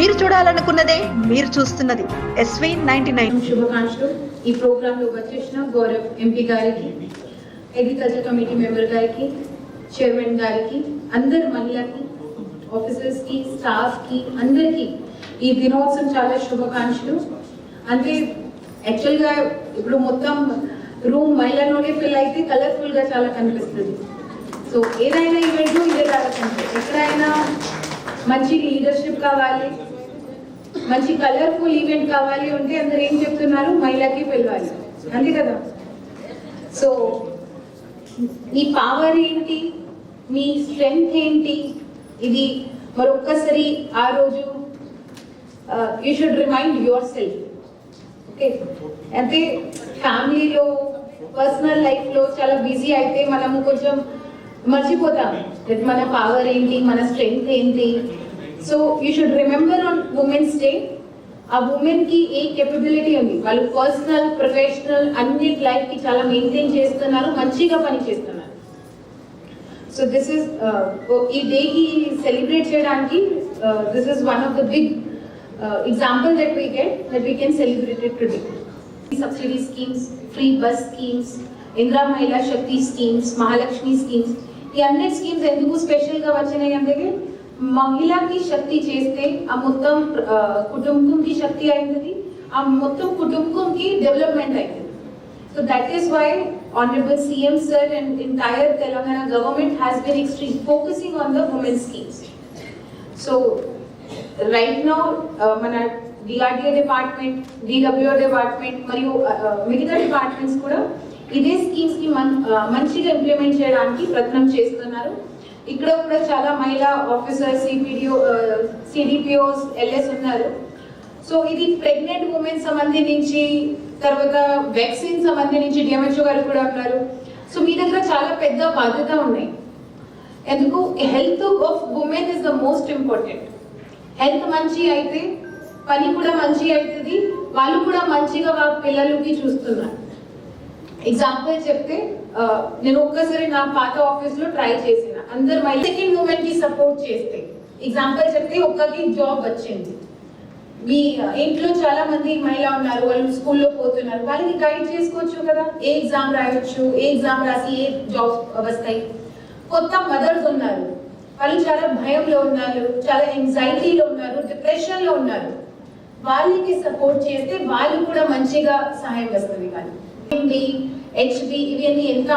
మీరు చూడాలనుకున్నదే మీరు చూస్తున్నది SV99. శుభాకాంక్షలు. ఈ ప్రోగ్రామ్ లో వచ్చేసిన గౌరవ్ ఎంపీ గారికి, అగ్రికల్చర్ కమిటీ మెంబర్ గారికి, చైర్మన్ గారికి, అందరు మహిళకి, ఆఫీసర్స్ కి, స్టాఫ్ కి, అందరికి ఈ దినోత్సవం చాలా శుభాకాంక్షలు. అంటే యాక్చువల్ గా ఇప్పుడు మొత్తం రూమ్ మహిళలోనే ఫిల్ అయితే కలర్ఫుల్ గా చాలా కనిపిస్తుంది. సో ఏదైనా ఈవెంట్ ఇదే కాదంటే ఎక్కడైనా మంచి లీడర్షిప్ కావాలి, మంచి కలర్ఫుల్ ఈవెంట్ కావాలి అంటే అందరు ఏం చెప్తున్నారు, మహిళకి పిలవాలి, అంతే కదా. సో మీ పవర్ ఏంటి, మీ స్ట్రెంగ్త్ ఏంటి, ఇది మరొక్కసారి ఆ రోజు you should remind yourself. Okay, అంటే ఫ్యామిలీలో పర్సనల్ లైఫ్లో చాలా బిజీ అయితే మనము కొంచెం మర్చిపోతాం మన పవర్ ఏంటి, మన స్ట్రెంగ్త్ ఏంటి. So you should remember on women's day ఆ ఉమెన్ కి ఏ కేపబిలిటీ ఉంది, వాళ్ళు పర్సనల్ ప్రొఫెషనల్ అన్ని లైఫ్ కి చాలా మెయింటైన్ చేస్తున్నారు, మంచిగా పని చేస్తున్నారు. సో దిస్ ఇస్ ఈ డే కి సెలబ్రేట్ చేయడానికి this is one of the big example that we get that we can celebrate it today. Subsidy schemes, free bus schemes, Indira Mahila Shakti schemes, Mahalakshmi schemes, ఈ అన్ని స్కీమ్స్ ఎందుకు స్పెషల్ గా వచ్చినాయి అంటే మహిళకి శక్తి చేస్తే ఆ మొత్తం కుటుంబంకి శక్తి అవుతుంది, ఆ మొత్తం కుటుంబంకి డెవలప్మెంట్ అవుతుంది. So that is why honourable CM sir and entire Telangana government has been extreme focusing on the women schemes. So right now మన DRDA డిపార్ట్మెంట్, DWO డిపార్ట్మెంట్ మరియు మిగతా డిపార్ట్మెంట్స్ కూడా ఇదే స్కీమ్స్ కి మంచిగా ఇంప్లిమెంట్ చేయడానికి ప్రయత్నం చేస్తున్నారు. ఇక్కడ కూడా చాలా మహిళా ఆఫీసర్స్, CDPOs, LS ఉన్నారు. సో ఇది ప్రెగ్నెంట్ ఉమెన్ సంబంధించి, తర్వాత వ్యాక్సిన్ సంబంధించి DMHO గారు కూడా ఉన్నారు. సో మీ దగ్గర చాలా పెద్ద బాధ్యత ఉన్నాయి. ఎందుకు health of women is the most important. Health మంచి అయితే పని కూడా మంచి అవుతుంది, వాళ్ళు కూడా మంచిగా వాళ్ళ పిల్లలకి చూస్తున్నారు. ఎగ్జాంపుల్ చెప్తే నేను ఒక్కసారి నా పాత ఆఫీస్ లో ట్రై చేసిన, అందరు మహిళ సెకండ్ ఉమెన్ కి సపోర్ట్ చేస్తే, ఎగ్జాంపుల్ చెప్తే ఒక్కకి జాబ్ వచ్చింది, మీ ఇంట్లో చాలా మంది మహిళ ఉన్నారు, వాళ్ళు స్కూల్లో పోతున్నారు, వాళ్ళకి గైడ్ చేసుకోవచ్చు కదా, ఏ ఎగ్జామ్ రాయొచ్చు, ఏ ఎగ్జామ్ రాసి ఏ జాబ్స్ వస్తాయి. కొత్త మదర్స్ ఉన్నారు, వాళ్ళు చాలా భయంలో ఉన్నారు, చాలా యాంగ్జైటీలో ఉన్నారు, డిప్రెషన్ లో ఉన్నారు, వాళ్ళకి సపోర్ట్ చేస్తే వాళ్ళు కూడా మంచిగా సహాయం వస్తుంది. కానీ HB ఇవన్నీ ఎంత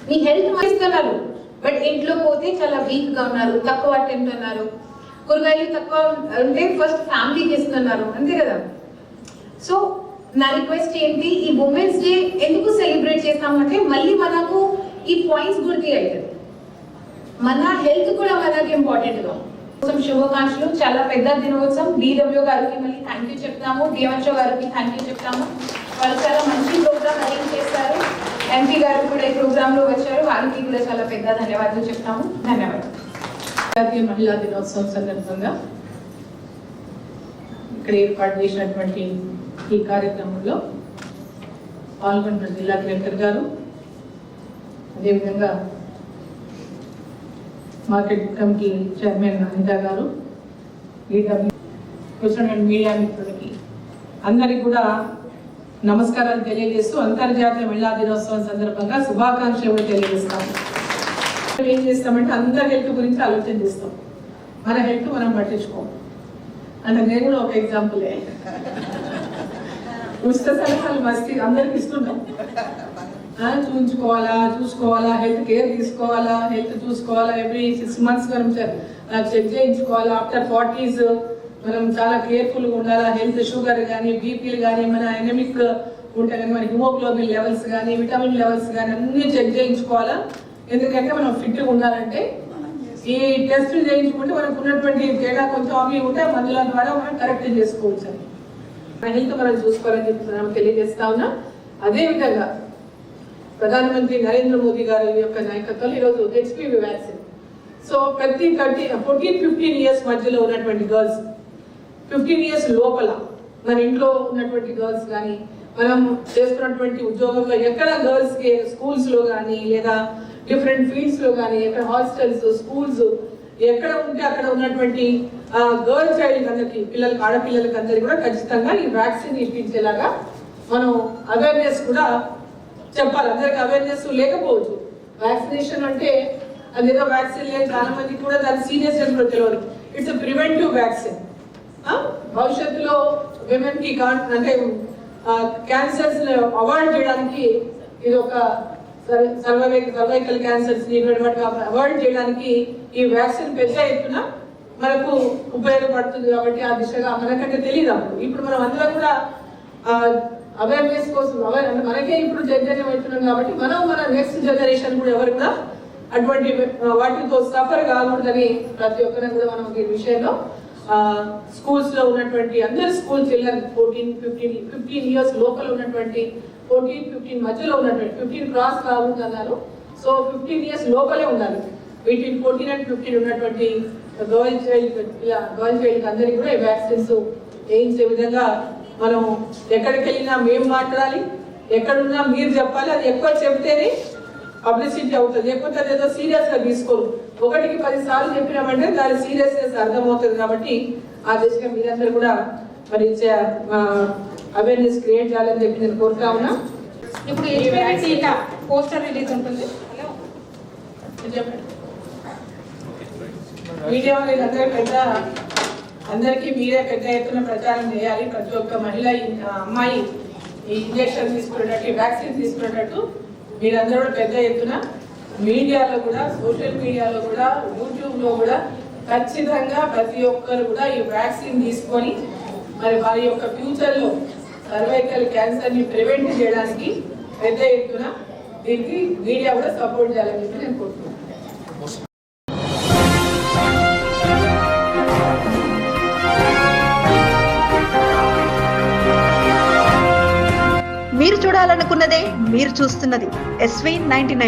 మీ హెల్త్ మంచిస్తున్నారు, బట్ ఇంట్లో పోతే చాలా వీక్ గా ఉన్నారు, తక్కువ తింటున్నారు, కూరగాయలు తక్కువ అంటే ఫస్ట్ ఫ్యామిలీకి ఇస్తున్నారు, అంతే కదా. సో నా రిక్వెస్ట్ ఏంటి, ఈ ఉమెన్స్ డే ఎందుకు సెలబ్రేట్ చేస్తామంటే మళ్ళీ మనకు ఈ పాయింట్స్ గుర్తు అవుతుంది, మన హెల్త్ కూడా మనకి ఇంపార్టెంట్ గా. శుభాకాంక్షలు. చాలా పెద్ద దినోత్సవం. DWO గారికి మళ్ళీ థ్యాంక్ యూ చెప్తాము, DMHO గారికి థ్యాంక్ యూ చెప్తాము, వాళ్ళు చాలా మంచి ప్రోగ్రామ్ అరేంజ్ చేస్తారు. MP గారు కూడా ఈ ప్రోగ్రామ్ లో వచ్చారు, వారికి కూడా చాలా పెద్ద ధన్యవాదాలు చెప్తాము. ధన్యవాదాలు. జాతీయ మహిళా దినోత్సవం సందర్భంగా ఇక్కడ ఏర్పాటు చేసినటువంటి ఈ కార్యక్రమంలో పాల్గొన్న జిల్లా కలెక్టర్ గారు, అదేవిధంగా మార్కెట్ కమిటీ చైర్మన్ అనిత గారు, కూర్చున్న మీడియా మిత్రులకి అందరికి కూడా నమస్కారాలు తెలియజేస్తూ అంతర్జాతీయ మహిళా దినోత్సవం సందర్భంగా శుభాకాంక్షలు తెలియజేస్తాము. ఏం చేస్తామంటే అందరి హెల్త్ గురించి ఆలోచన చేస్తాం, మన హెల్త్ మనం పట్టించుకోం. అంటే నేను కూడా ఒక ఎగ్జాంపులే, ఉచిత సలహాలు మస్తీ అందరికి ఇస్తున్నాం. చూసుకోవాలా, హెల్త్ కేర్ తీసుకోవాలా, హెల్త్ చూసుకోవాలా, ఎవ్రీ 6 months మనం చెక్ చేయించుకోవాలా. ఆఫ్టర్ 40s మనం చాలా కేర్ఫుల్గా ఉండాలా. హెల్త్ షుగర్ కానీ, బీపీలు కానీ, మన ఎనమిక్ ఉంటే కానీ, మన హిమోగ్లోబిన్ లెవెల్స్ కానీ, విటమిన్ లెవెల్స్ కానీ అన్ని చెక్ చేయించుకోవాలా. ఎందుకంటే మనం ఫిట్గా ఉండాలంటే ఈ టెస్టులు చేయించుకుంటే మనకు ఉన్నటువంటి తేడా కొంచెం అవి ఉంటే మందుల ద్వారా మనం కరెక్ట్ చేసుకోవచ్చు. మన హెల్త్ మనం చూసుకోవాలని చెప్పి తెలియజేస్తా ఉన్నా. అదేవిధంగా ప్రధానమంత్రి నరేంద్ర మోదీ గారి యొక్క నాయకత్వంలో ఈరోజు HPV వ్యాక్సిన్. సో ప్రతి 14-15 years మధ్యలో ఉన్నటువంటి గర్ల్స్, 15 years లోపల మన ఇంట్లో ఉన్నటువంటి గర్ల్స్ కానీ, మనం చేస్తున్నటువంటి ఉద్యోగంలో ఎక్కడ గర్ల్స్కి స్కూల్స్లో కానీ లేదా డిఫరెంట్ ఫీల్డ్స్లో కానీ, ఎక్కడ హాస్టల్స్, స్కూల్స్ ఎక్కడ ఉంటే అక్కడ ఉన్నటువంటి గర్ల్ చైల్డ్ అందరికి పిల్లలకి ఆడపిల్లలకి అందరికి కూడా ఖచ్చితంగా ఈ వ్యాక్సిన్ ఇప్పించేలాగా మనం అవేర్నెస్ కూడా చెప్పాలి. అందరికి అవేర్నెస్ లేకపోవచ్చు. వ్యాక్సినేషన్ అంటే అదేదో వ్యాక్సిన్ లేదు, చాలా మందికి కూడా దాని సీరియస్ అని కూడా తెలియదు. It's preventive vaccine. భవిష్యత్తులో విమెన్ కి అంటే క్యాన్సర్స్ అవాయిడ్ చేయడానికి ఇది ఒక సర్వైకల్ క్యాన్సర్స్ అవాయిడ్ చేయడానికి ఈ వ్యాక్సిన్ పెద్ద ఎత్తున మనకు ఉపయోగపడుతుంది. కాబట్టి ఆ దిశగా మనకంటే తెలియదు అప్పుడు. ఇప్పుడు మనం అందరం కూడా అవేర్నెస్ కోసం మనకే ఇప్పుడు చైతన్యం అవుతున్నాం కాబట్టి మన నెక్స్ట్ జనరేషన్ కూడా ఎవరు కూడా అటువంటి వాటితో సఫర్ కాకూడదని ప్రతి ఒక్కరిని కూడా మనం ఈ విషయంలో స్కూల్స్ లో ఉన్నటువంటి అందరు స్కూల్ చిల్డ్రన్ 15 ఇయర్స్ లోపల ఉన్నటువంటి 14-15 మధ్యలో ఉన్నటువంటి 15 క్రాస్ కాకూడదు అన్నారు. సో 15 ఇయర్స్ లోపలే ఉండాలి. బిట్వీన్ 14 and 15 ఉన్నటువంటి గర్ల్ చైల్డ్ అందరికి కూడా ఈ వ్యాక్సిన్స్ వేయించే విధంగా మనం ఎక్కడికి వెళ్ళినా మేము మాట్లాడాలి, ఎక్కడున్నా మీరు చెప్పాలి. అది ఎక్కువ చెప్తేనే పబ్లిసిటీ అవుతుంది, లేకపోతే అదేదో సీరియస్ గా తీసుకోరు. 1కి 10 సార్లు చెప్పినామంటే దాని సీరియస్నెస్ అర్థమవుతుంది. కాబట్టి ఆ దిశగా మీరందరూ కూడా మరి అవేర్నెస్ క్రియేట్ చేయాలని చెప్పి నేను కోరుతా ఉన్నా. ఇప్పుడు టీకా పోస్టర్ రిలీజ్ ఉంటుంది. చెప్పండి. మీడియా అందరికీ మీరే పెద్ద ఎత్తున ప్రచారం చేయాలి. ప్రతి ఒక్క మహిళ అమ్మాయి ఈ ఇంజక్షన్ తీసుకునేటట్టు, వ్యాక్సిన్ తీసుకునేటట్టు మీరందరూ కూడా పెద్ద ఎత్తున మీడియాలో కూడా, సోషల్ మీడియాలో కూడా, యూట్యూబ్ లో కూడా ఖచ్చితంగా ప్రతి ఒక్కరు కూడా ఈ వ్యాక్సిన్ తీసుకొని మరి వారి యొక్క ఫ్యూచర్ లో సర్వైకల్ క్యాన్సర్ ని ప్రివెంట్ చేయడానికి పెద్ద ఎత్తున దీనికి మీడియా కూడా సపోర్ట్ చేయాలని చెప్పి నేను కోరుతున్నాను. మీరు చూడాలనుకున్నదే మీరు చూస్తున్నది SV 99.